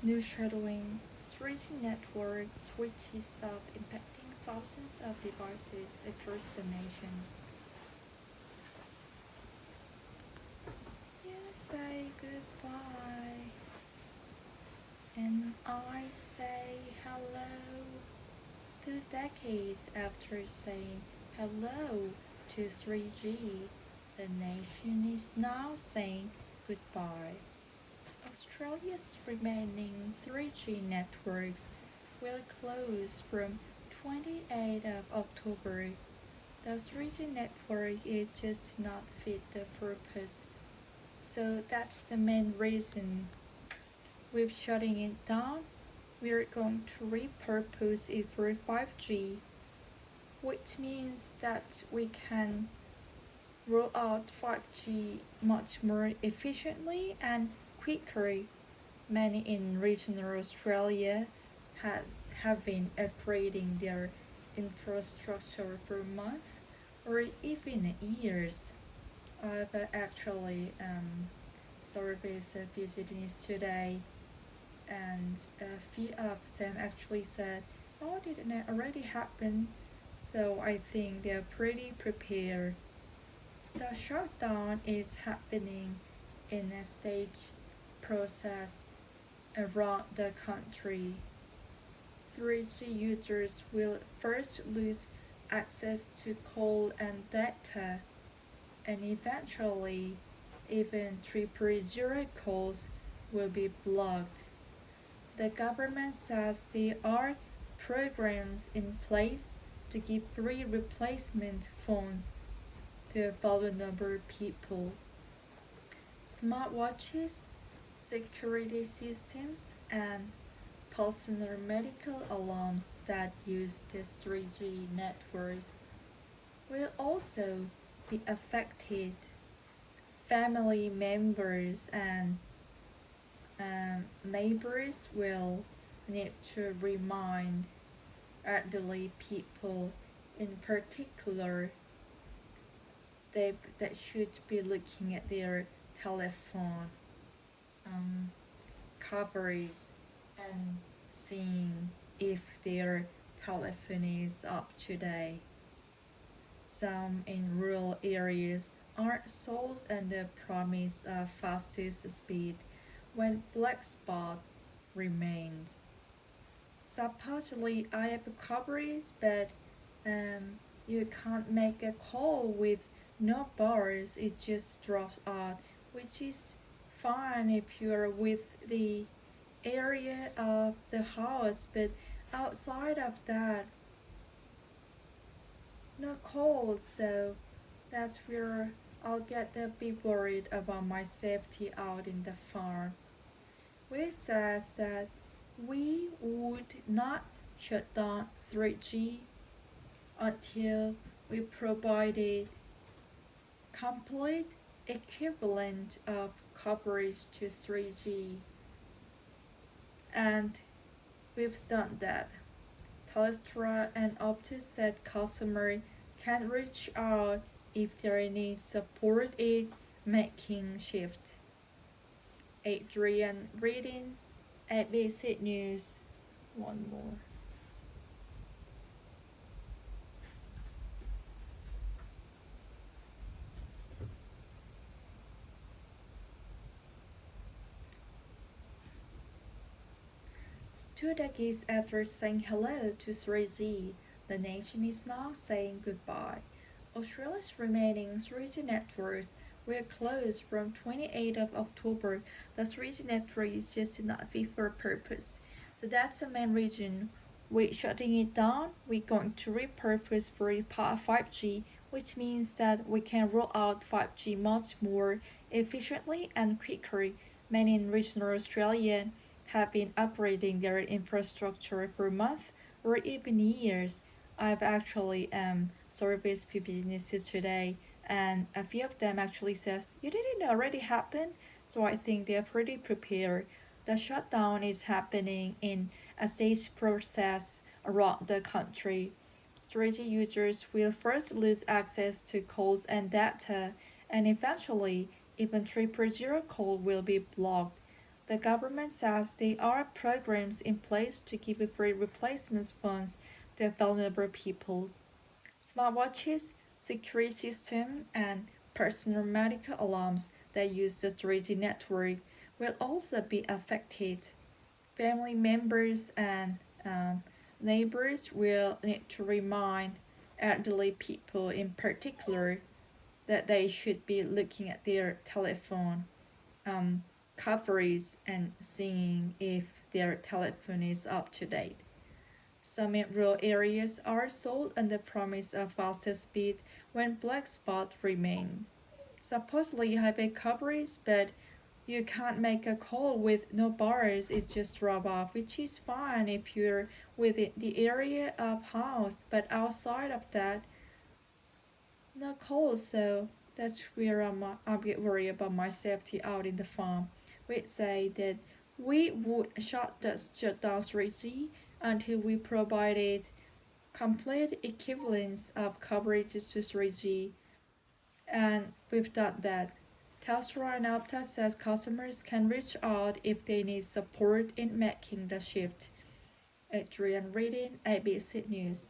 New shadowing 3G network switches up, impacting thousands of devices across the nation. You say goodbye, and I say hello. 2 decades after saying hello to 3G, the nation is now saying goodbye. Australia's remaining 3G networks will close from 28th of October. The 3G network is just not fit the purpose. So that's the main reason. With shutting it down, we're going to repurpose it for 5G, which means that we can roll out 5G much more efficiently and quicker. Many in regional Australia have been upgrading their infrastructure for months or even years. I've actually surveyed a few cities today, and a few of them actually said, "Oh, didn't it already happen?" So I think they're pretty prepared. The shutdown is happening in a staged process around the country. 3G users will first lose access to call and data, and eventually even 3.0 calls will be blocked. The government says there are programs in place to give free replacement phones to vulnerable people. Smartwatches, security systems, and personal medical alarms that use this 3G network will also be affected. Family members and neighbors will need to remind elderly people in particular that should be looking at their telephone covers and seeing if their telephone is up to date. Some in rural areas aren't sold under promise of fastest speed when black spot remains. Supposedly I have coverage, but you can't make a call with no bars, it just drops out, which is fine if you're with the area of the house, but outside of that, no calls. So that's where I'll get a bit worried about my safety out in the farm. We says that we would not shut down 3G until we provided complete equivalent of coverage to 3G, and we've done that. Telstra and Optus said customers can reach out if they need support in making shift. Adrian reading ABC News. One more. Two decades after saying hello to 3G, the nation is now saying goodbye. Australia's remaining 3G networks will close from 28th of October. The 3G network is just not fit for purpose. So that's the main reason we're shutting it down. We're going to repurpose for 5G, which means that we can roll out 5G much more efficiently and quicker. Many in regional Australia have been upgrading their infrastructure for months or even years. I've actually surveyed few businesses today, and a few of them actually says, "You didn't already happen?" So I think they're pretty prepared. The shutdown is happening in a staged process around the country. 3G users will first lose access to calls and data, and eventually even 3.0 call will be blocked. The government says there are programs in place to give free replacement phones to vulnerable people. Smartwatches, security systems, and personal medical alarms that use the 3G network will also be affected. Family members and neighbors will need to remind elderly people in particular that they should be looking at their telephone um, coverage and seeing if their telephone is up to date. Some rural areas are sold on the promise of faster speed when black spots remain. Supposedly you have a coverage, but you can't make a call with no bars, it's just drop off, which is fine if you're within the area of house, but outside of that, no calls, so that's where I get worried about my safety out in the farm. We say that we would shut down 3G until we provided complete equivalence of coverage to 3G, and we've done that. Telstra and Opta says customers can reach out if they need support in making the shift. Adrian reading ABC News.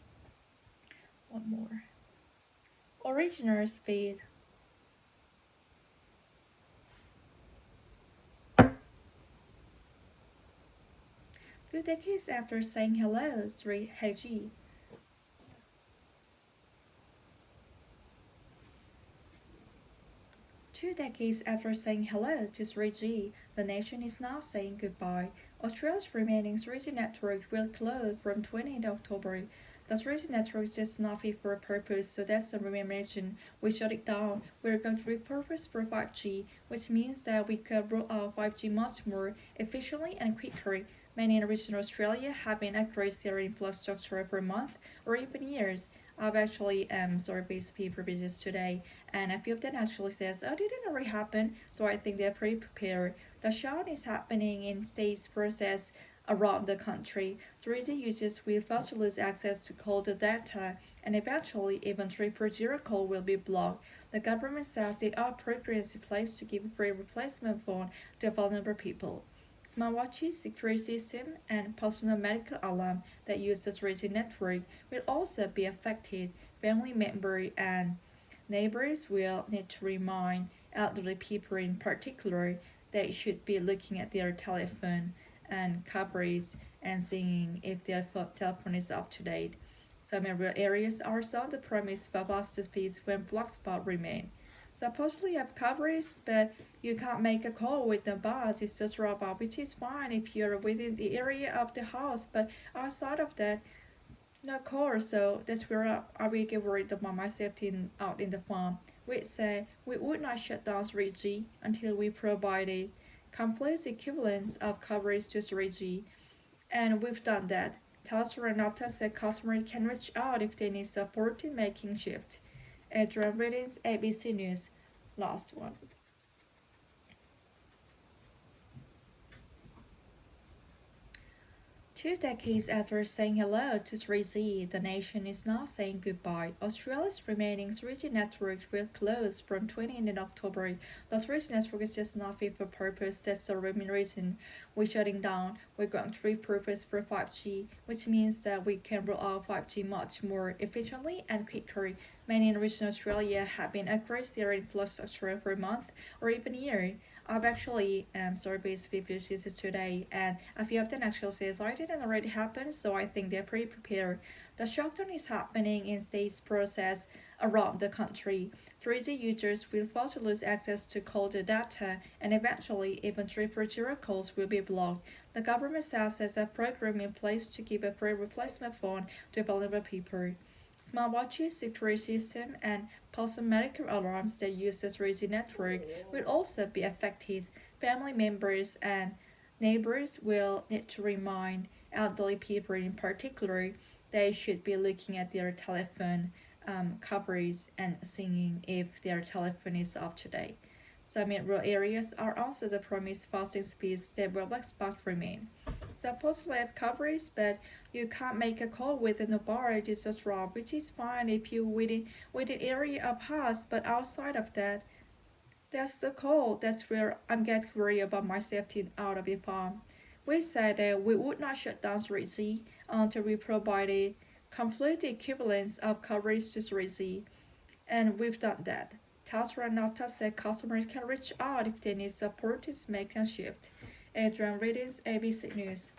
One more. Original speed. 2 decades after saying hello, 3G. 2 decades after saying hello to 3G, the nation is now saying goodbye. Australia's remaining 3G network will close from 20th October. The 3G network is just not fit for purpose, so that's the remission. We shut it down. We're going to repurpose for 5G, which means that we can roll out 5G much more efficiently and quickly. Many in regional Australia have been upgrading their infrastructure for months or even years. I've actually surveyed people visits today, and a few of them actually says, "Oh, didn't already happen." So I think they're pretty prepared. The shutdown is happening in states process around the country. 3G users will first lose access to call data, and eventually even 3.0 call will be blocked. The government says there are programs in place to give free replacement phone to vulnerable people. Smartwatches, security system, and personal medical alarm that use the 3G network will also be affected. Family members and neighbors will need to remind elderly people in particular they should be looking at their telephone and coverage and seeing if their telephone is up to date. Some rural areas are on the premise for faster speeds when black spots remain. Supposedly have coverage, but you can't make a call with the bus. It's just drop off, which is fine if you're within the area of the house, but outside of that, no call. So that's where I will get worried about my safety out in the farm. We say we would not shut down 3G until we provided complete equivalence of coverage to 3G, and we've done that. Telstra and Opta said customers can reach out if they need support in making shift. Adrian Readings, ABC News. Last one. 2 decades after saying hello to 3G, the nation is now saying goodbye. Australia's remaining 3G network will close from 20th October. The 3G network is just not fit for purpose. That's the main reason we're shutting down. We're going to repurpose for 5G, which means that we can roll out 5G much more efficiently and quickly. Many in regional Australia have been upgrading their infrastructure for months or even years. I've actually surveyed people today, and a few of them actually says I didn't already happen, so I think they're pretty prepared. The shutdown is happening in states process around the country. 3G users will first lose access to call data, and eventually even 3.0 calls will be blocked. The government says there's a program in place to give a free replacement phone to vulnerable people. Smartwatches, security system, and personal medical alarms that use the 3G network will also be affected. Family members and neighbors will need to remind elderly people in particular they should be looking at their telephone coverage and seeing if their telephone is up to date. Some rural areas are also the promised fasting speeds that will black spots remain. Supposedly have coverage, but you can't make a call within a bar, it is just drop, which is fine if you within area of house, but outside of that, That's the call. That's where I'm getting worried about my safety out of the farm. We said that we would not shut down 3G until we provided complete equivalence of coverage to 3G, and we've done that. Telstra and Optus said customers can reach out if they need support to make a shift. Adrian Readings, ABC News.